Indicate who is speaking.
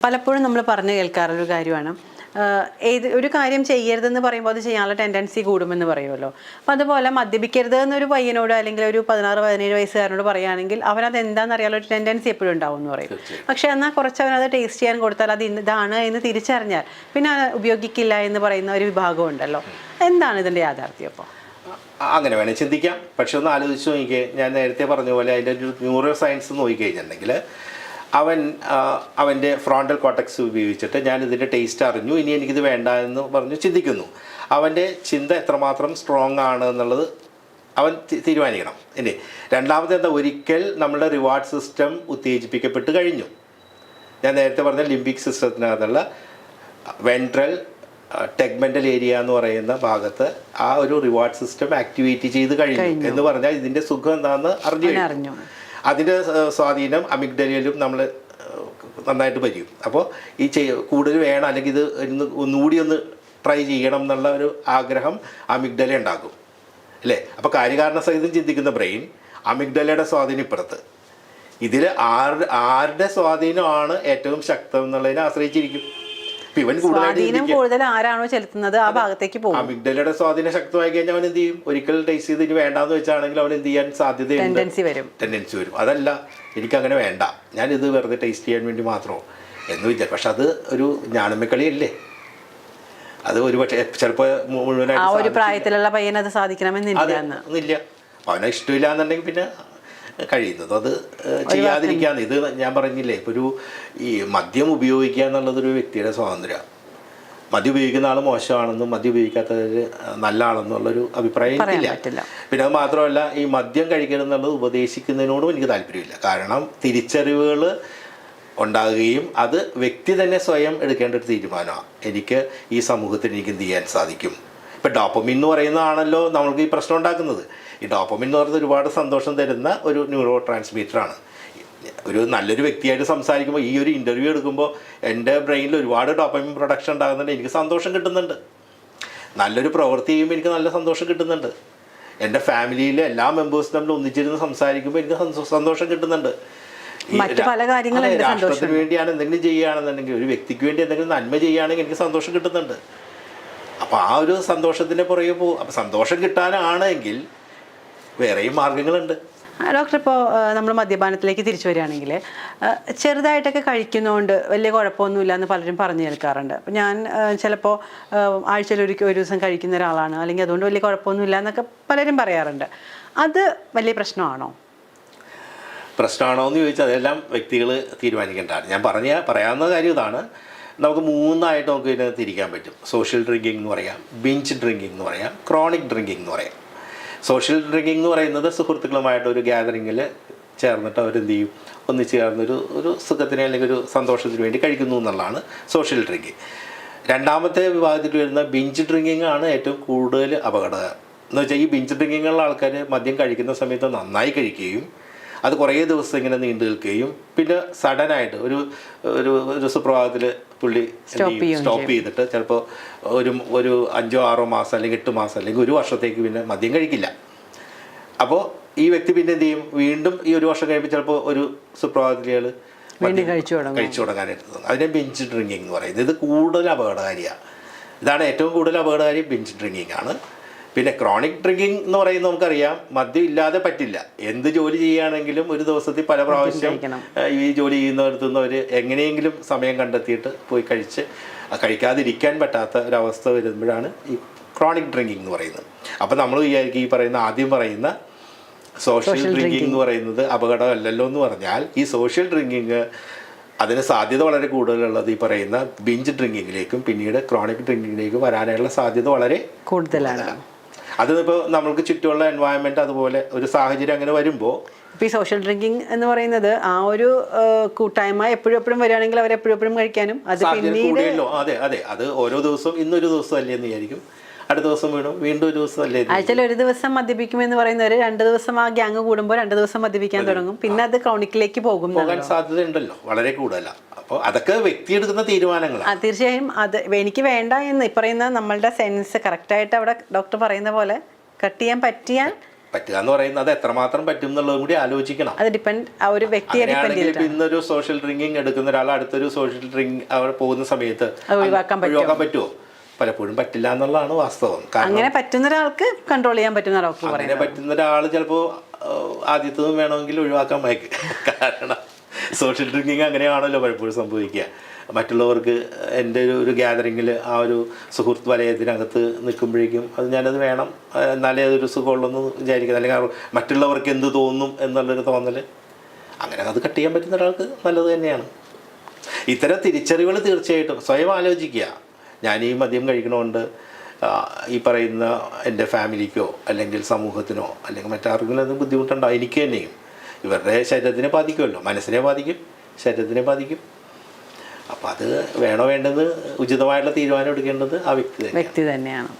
Speaker 1: പലപ്പോഴും നമ്മൾ പറഞ്ഞു കേൾക്കാറൊരു കാര്യമാണ്, ഏത് ഒരു കാര്യം ചെയ്യരുതെന്ന് പറയുമ്പോൾ അത് ചെയ്യാനുള്ള ടെൻഡൻസി കൂടുമെന്ന് പറയുമല്ലോ. അപ്പം അതുപോലെ മദ്യപിക്കരുത് എന്നൊരു പയ്യനോട് അല്ലെങ്കിൽ ഒരു 16-17 വയസ്സുകാരനോട് പറയുകയാണെങ്കിൽ അവനത് എന്താണെന്ന് അറിയാനുള്ള ഒരു ടെൻഡൻസി എപ്പോഴും ഉണ്ടാവും എന്ന് പറയും. പക്ഷേ എന്നാൽ കുറച്ച് അവനത് ടേസ്റ്റ് ചെയ്യാൻ കൊടുത്താൽ അത് ഇതാണ് എന്ന് തിരിച്ചറിഞ്ഞാൽ പിന്നെ ഉപയോഗിക്കില്ല എന്ന് പറയുന്ന ഒരു വിഭാഗം ഉണ്ടല്ലോ. എന്താണ് ഇതിൻ്റെ യാഥാർത്ഥ്യം? അപ്പോൾ
Speaker 2: അങ്ങനെ വേണേൽ ചിന്തിക്കാം. പക്ഷെ ഒന്ന് ആലോചിച്ച് നോക്കിക്കേ, ഞാൻ നേരത്തെ പറഞ്ഞ പോലെ അതിൻ്റെ ഒരു ന്യൂറോ സയൻസ് നോക്കിക്കഴിഞ്ഞിട്ടുണ്ടെങ്കിൽ അവൻ്റെ ഫ്രോണ്ടൽ കോർട്ടക്സ് ഉപയോഗിച്ചിട്ട് ഞാൻ ഇതിൻ്റെ ടേസ്റ്റ് അറിഞ്ഞു, ഇനി എനിക്കിത് വേണ്ട എന്ന് പറഞ്ഞ് ചിന്തിക്കുന്നു. അവൻ്റെ ചിന്ത എത്രമാത്രം സ്ട്രോങ് ആണ് എന്നുള്ളത് അവൻ തീരുമാനിക്കണം. ഇനി രണ്ടാമത്തെ എന്താ, ഒരിക്കൽ നമ്മുടെ റിവാർഡ് സിസ്റ്റം ഉത്തേജിപ്പിക്കപ്പെട്ട് കഴിഞ്ഞു. ഞാൻ നേരത്തെ പറഞ്ഞ ലിംബിക് സിസ്റ്റത്തിനകത്തുള്ള വെൻട്രൽ ടെഗ്മെൻ്റൽ ഏരിയ എന്ന് പറയുന്ന ഭാഗത്ത് ആ ഒരു റിവാർഡ് സിസ്റ്റം ആക്ടിവേറ്റ് ചെയ്ത് കഴിഞ്ഞു എന്ന് പറഞ്ഞാൽ ഇതിൻ്റെ സുഖം എന്താണെന്ന് അറിഞ്ഞു. അതിൻ്റെ സ്വാധീനം അമിഗ്ഡലയിലും നമ്മൾ നന്നായിട്ട് വരും. അപ്പോൾ ഈ കൂടുതൽ വേണം, അല്ലെങ്കിൽ ഇത് ഒന്നുകൂടി ഒന്ന് ട്രൈ ചെയ്യണം എന്നുള്ള ഒരു ആഗ്രഹം അമിഗ്ഡല ഉണ്ടാക്കും അല്ലേ. അപ്പോൾ കാര്യകാരണ സഹിതം ചിന്തിക്കുന്ന ബ്രെയിൻ അമിഗ്ഡലയുടെ സ്വാധീനം ഇപ്പുറത്ത്. ഇതിൽ ആരുടെ സ്വാധീനമാണ് ഏറ്റവും ശക്തം എന്നുള്ളതിനെ ആശ്രയിച്ചിരിക്കും. ഇവൻ
Speaker 1: കൂടുതൽ ആരാണോ ചെലുത്തുന്നത് ആ ഭാഗത്തേക്ക് പോകും.
Speaker 2: അമിഗ്ഡലയുടെ സ്വാധീനം ശക്തമായി കഴിഞ്ഞാൽ അവൻ എന്ത് ചെയ്യും? ഒരിക്കൽ ടേസ്റ്റ് ചെയ്ത് ഇനി വേണ്ടാന്ന് വെച്ചാണെങ്കിൽ അവൻ എന്ത് ചെയ്യാൻ സാധ്യതയുണ്ട്? ടെൻഡൻസി വരും. അതല്ല, എനിക്കങ്ങനെ വേണ്ട, ഞാനിത് വെറുതെ ടേസ്റ്റ് ചെയ്യാൻ വേണ്ടി മാത്രമോ എന്ന് വിചാരിച്ചു. പക്ഷെ അത് ഒരു ഞാണമ്മക്കളിയല്ലേ. അത് ഒരു പക്ഷേ ചിലപ്പോൾ മുഴുവനായിട്ട്
Speaker 1: പ്രായത്തിലുള്ള പയ്യൻ അത് സാധിക്കണമെന്നില്ല.
Speaker 2: അവനെ ഇഷ്ടമില്ല എന്നുണ്ടെങ്കിൽ പിന്നെ കഴിയുന്നത് അത് ചെയ്യാതിരിക്കാന്ന്. ഇത് ഞാൻ പറഞ്ഞില്ലേ, ഇപ്പോൾ ഈ മദ്യം ഉപയോഗിക്കുക എന്നുള്ളതൊരു വ്യക്തിയുടെ സ്വാതന്ത്ര്യമാണ്. മദ്യം ഉപയോഗിക്കുന്ന ആൾ മോശമാണെന്നും മദ്യം ഉപയോഗിക്കാത്തവർ നല്ല ആളെന്നുള്ളൊരു അഭിപ്രായം എനിക്കില്ല. പിന്നെ അത് മാത്രമല്ല, ഈ മദ്യം കഴിക്കണം എന്നുള്ളത് ഉപദേശിക്കുന്നതിനോടും എനിക്ക് താല്പര്യമില്ല. കാരണം തിരിച്ചറിവുകൾ ഉണ്ടാകുകയും അത് വ്യക്തി തന്നെ സ്വയം എടുക്കേണ്ട ഒരു തീരുമാനമാണ്. എനിക്ക് ഈ സമൂഹത്തിൽ എനിക്ക് എന്ത് ചെയ്യാൻ സാധിക്കും. ഇപ്പം ഡോപ്പമിൻ എന്ന് പറയുന്നതാണല്ലോ നമ്മൾക്ക് ഈ പ്രശ്നം ഉണ്ടാക്കുന്നത്. ഈ ഡോപ്പമിൻ എന്ന് പറയുന്നത് ഒരുപാട് സന്തോഷം തരുന്ന ഒരു ന്യൂറോ ട്രാൻസ്മിറ്ററാണ്. ഒരു നല്ലൊരു വ്യക്തിയായിട്ട് സംസാരിക്കുമ്പോൾ, ഈ ഒരു ഇൻ്റർവ്യൂ എടുക്കുമ്പോൾ എൻ്റെ ബ്രെയിനിൽ ഒരുപാട് ഡോപ്പമിൻ പ്രൊഡക്ഷൻ ഉണ്ടാകുന്നുണ്ട്, എനിക്ക് സന്തോഷം കിട്ടുന്നുണ്ട്. നല്ലൊരു പ്രവൃത്തി ചെയ്യുമ്പോൾ എനിക്ക് നല്ല സന്തോഷം കിട്ടുന്നുണ്ട്. എൻ്റെ ഫാമിലിയിലെ എല്ലാ മെമ്പേഴ്സും തമ്മിൽ ഒന്നിച്ചിരുന്ന് സംസാരിക്കുമ്പോൾ എനിക്ക് സന്തോഷം കിട്ടുന്നുണ്ട്. രാഷ്ട്രത്തിന് വേണ്ടിയാണ് എന്തെങ്കിലും ചെയ്യുകയാണെന്നുണ്ടെങ്കിൽ, ഒരു വ്യക്തിക്ക് വേണ്ടി എന്തെങ്കിലും നന്മ ചെയ്യുകയാണെങ്കിൽ എനിക്ക് സന്തോഷം കിട്ടുന്നുണ്ട്. അപ്പോൾ ആ ഒരു സന്തോഷത്തിൻ്റെ പുറകെ പോകും. അപ്പോൾ സന്തോഷം കിട്ടാനാണെങ്കിൽ വേറെയും മാർഗങ്ങളുണ്ട്.
Speaker 1: ഡോക്ടർ, ഇപ്പോൾ നമ്മൾ മദ്യപാനത്തിലേക്ക് തിരിച്ചു വരികയാണെങ്കിൽ ചെറുതായിട്ടൊക്കെ കഴിക്കുന്നതുകൊണ്ട് വലിയ കുഴപ്പമൊന്നുമില്ല എന്ന് പലരും പറഞ്ഞു കേൾക്കാറുണ്ട്. അപ്പോൾ ഞാൻ ചിലപ്പോൾ ആഴ്ചയിൽ ഒരു ദിവസം കഴിക്കുന്ന ഒരാളാണ്, അല്ലെങ്കിൽ അതുകൊണ്ട് വലിയ കുഴപ്പമൊന്നുമില്ല എന്നൊക്കെ പലരും പറയാറുണ്ട്. അത് വലിയ പ്രശ്നമാണോ
Speaker 2: എന്ന് ചോദിച്ചാൽ അതെല്ലാം വ്യക്തികൾ തീരുമാനിക്കേണ്ടതാണ്. ഞാൻ പറയാവുന്ന കാര്യം ഇതാണ്, നമുക്ക് മൂന്നായിട്ട് നമുക്ക് ഇതിനെ തിരിക്കാൻ പറ്റും. സോഷ്യൽ ഡ്രിങ്കിങ് എന്ന് പറയാം, ബിഞ്ച് ഡ്രിങ്കിങ് എന്ന് പറയാം, ക്രോണിക് ഡ്രിങ്കിങ് എന്ന് പറയാം. സോഷ്യൽ ഡ്രിങ്കിങ് എന്ന് പറയുന്നത് സുഹൃത്തുക്കളുമായിട്ട് ഒരു ഗ്യാതറിങ്ങിൽ ചേർന്നിട്ട് അവരെന്ത് ചെയ്യും, ഒന്നിച്ച് ചേർന്നൊരു സുഖത്തിന് അല്ലെങ്കിൽ ഒരു സന്തോഷത്തിന് വേണ്ടി കഴിക്കുന്നു എന്നുള്ളതാണ് സോഷ്യൽ ഡ്രിങ്കിങ്. രണ്ടാമത്തെ വിഭാഗത്തിൽ വരുന്ന ബിഞ്ച് ഡ്രിങ്കിങ് ആണ് ഏറ്റവും കൂടുതൽ അപകടകരം. എന്ന് വെച്ചാൽ ഈ ബിഞ്ച് ഡ്രിങ്കിങ്ങുള്ള ആൾക്കാർ മദ്യം കഴിക്കുന്ന സമയത്ത് നന്നായി കഴിക്കുകയും അത് കുറേ ദിവസം ഇങ്ങനെ നീണ്ടു നിൽക്കുകയും പിന്നെ സഡനായിട്ട് ഒരു സുപ്രഭാതത്തിൽ പുള്ളി സ്റ്റോപ്പ് ചെയ്തിട്ട് ചിലപ്പോൾ ഒരു 5-6 മാസം അല്ലെങ്കിൽ 8 മാസം അല്ലെങ്കിൽ 1 വർഷത്തേക്ക് പിന്നെ മദ്യം കഴിക്കില്ല. അപ്പോൾ ഈ വ്യക്തി പിന്നെ എന്ത് ചെയ്യും, വീണ്ടും ഈ 1 വർഷം കഴിയുമ്പോൾ ചിലപ്പോൾ ഒരു സുപ്രഭാതത്തിൽ കഴിച്ചു തുടങ്ങാനായിട്ട്. അതിനെ ബിഞ്ച് ഡ്രിങ്കിങ് എന്ന് പറയുന്നത്. ഇത് കൂടുതൽ അപകടകാരിയാണ്. ഇതാണ് ഏറ്റവും കൂടുതൽ അപകടകാരി, ബിഞ്ച് ഡ്രിങ്കിങ് ആണ്. പിന്നെ ക്രോണിക് ഡ്രിങ്കിങ് എന്ന് പറയുന്നത് നമുക്കറിയാം, മദ്യം ഇല്ലാതെ പറ്റില്ല. എന്ത് ജോലി ചെയ്യുകയാണെങ്കിലും ഒരു ദിവസത്തിൽ പല പ്രാവശ്യം ഈ ജോലി ചെയ്യുന്നവർ എങ്ങനെയെങ്കിലും സമയം കണ്ടെത്തിയിട്ട് പോയി കഴിക്കാതിരിക്കാൻ പറ്റാത്ത ഒരവസ്ഥ വരുമ്പോഴാണ് ഈ ക്രോണിക് ഡ്രിങ്കിങ് എന്ന് പറയുന്നത്. അപ്പോൾ നമ്മൾ വിചാരിക്കും ഈ ആദ്യം പറയുന്ന സോഷ്യൽ ഡ്രിങ്കിങ് എന്ന് പറയുന്നത് അപകടമല്ലല്ലോ എന്ന് പറഞ്ഞാൽ, ഈ സോഷ്യൽ ഡ്രിങ്കിങ് അതിന് സാധ്യത വളരെ കൂടുതലുള്ളത് ഈ പറയുന്ന ബിഞ്ച് ഡ്രിങ്കിങ്ങിലേക്കും പിന്നീട് ക്രോണിക് ഡ്രിങ്കിങ്ങിലേക്കും വരാനുള്ള സാധ്യത വളരെ കൂടുതലാണ്. അതിപ്പോൾ നമ്മൾക്ക് ചുറ്റുമുള്ള എൻവയോൺമെൻറ്റ് അതുപോലെ ഒരു സാഹചര്യം അങ്ങനെ വരുമ്പോൾ,
Speaker 1: ഇപ്പോൾ ഈ സോഷ്യൽ ഡ്രിങ്കിങ് എന്ന് പറയുന്നത് ആ ഒരു കൂട്ടായ്മ എപ്പോഴും വരികയാണെങ്കിൽ അവർ എപ്പോഴും കഴിക്കാനും അത്
Speaker 2: പിന്നീട് അതെ അത് ഓരോ ദിവസവും ഇന്നൊരു ദിവസം അല്ലേ എന്ന് വിചാരിക്കും, അടുത്ത ദിവസം വീണ്ടും ഒരു ദിവസം അല്ലേ.
Speaker 1: ആഴ്ചയിൽ ഒരു ദിവസം മദ്യപിക്കുമെന്ന് പറയുന്നവർ 2 ദിവസം ആ ഗ്യാങ് കൂടുമ്പോൾ 2 ദിവസം മദ്യപിക്കാൻ തുടങ്ങും. പിന്നെ അത് ക്രോണിക്കിലേക്ക്
Speaker 2: പോകാൻ സാധ്യത ഉണ്ടല്ലോ, വളരെ കൂടുതലാണ്. അപ്പോൾ അതൊക്കെ വ്യക്തി എടുക്കുന്ന തീരുമാനങ്ങളാണ്.
Speaker 1: തീർച്ചയായും അത് എനിക്ക് വേണ്ട എന്ന് പറയുന്ന നമ്മളുടെ സെൻസ് കറക്റ്റായിട്ട് അവിടെ ഡോക്ടർ പറയുന്ന പോലെ കട്ട് ചെയ്യാൻ
Speaker 2: പറ്റുക എന്ന് പറയുന്നത് അത് എത്രമാത്രം പറ്റും എന്നുള്ളതും കൂടി ആലോചിക്കണം.
Speaker 1: അത് ഡിപ്പെൻഡ് ആ ഒരു വ്യക്തിയെ ഡിപ്പെൻഡ്
Speaker 2: അങ്ങനെയാണെങ്കിൽ
Speaker 1: ചെയ്തിട്ടാണ്.
Speaker 2: ഇപ്പൊ ഇന്നൊരു സോഷ്യൽ ഡ്രിങ്കിങ് എടുക്കുന്ന ഒരാൾ അടുത്തൊരു സോഷ്യൽ ഡ്രിങ്ക് അവർ പോകുന്ന സമയത്ത്
Speaker 1: അത് ഒഴിവാക്കാൻ
Speaker 2: പറ്റുമോ? പലപ്പോഴും പറ്റില്ല എന്നുള്ളതാണ് വാസ്തവം. കാരണം
Speaker 1: അങ്ങനെ പറ്റുന്ന ഒരാൾക്ക് കൺട്രോൾ ചെയ്യാൻ പറ്റുന്ന ഡോക്ടർ
Speaker 2: അങ്ങനെ
Speaker 1: പറയുന്നത്.
Speaker 2: പറ്റുന്ന ഒരാൾ ചിലപ്പോൾ ആദ്യത്തതും വേണമെങ്കിൽ ഒഴിവാക്കാൻ മയക്ക്. കാരണം സോഷ്യൽ ഡ്രിങ്കിങ് അങ്ങനെയാണല്ലോ പലപ്പോഴും സംഭവിക്കുക. മറ്റുള്ളവർക്ക് എൻ്റെ ഒരു ഗ്യാതറിങ്ങിൽ ആ ഒരു സുഹൃത്ത് വലയത്തിനകത്ത് നിൽക്കുമ്പോഴേക്കും അത് ഞാനത് വേണം, എന്നാലേ അതൊരു സുഖമുള്ളെന്ന് വിചാരിക്കുന്നത്, അല്ലെങ്കിൽ മറ്റുള്ളവർക്ക് എന്ത് തോന്നും എന്നുള്ളൊരു തോന്നൽ, അങ്ങനെ അത് കട്ട് ചെയ്യാൻ പറ്റുന്ന ഒരാൾക്ക് നല്ലത് തന്നെയാണ്. ഇത്തരം തിരിച്ചറിവുകൾ തീർച്ചയായിട്ടും സ്വയം ആലോചിക്കുക. ഞാൻ ഈ മദ്യം കഴിക്കണോണ്ട് ഈ പറയുന്ന എൻ്റെ ഫാമിലിക്കോ അല്ലെങ്കിൽ സമൂഹത്തിനോ അല്ലെങ്കിൽ മറ്റാർക്കെങ്കിലും അത് ബുദ്ധിമുട്ടുണ്ടാവും, എനിക്ക് തന്നെയും. ഇവരുടെ ശരീരത്തിനെ ബാധിക്കുമല്ലോ, മനസ്സിനെ ബാധിക്കും, ശരീരത്തിനെ ബാധിക്കും. അപ്പോൾ അത് വേണോ വേണ്ടത് ഉചിതമായിട്ടുള്ള തീരുമാനം എടുക്കേണ്ടത് ആ വ്യക്തി
Speaker 1: തന്നെയാണ്.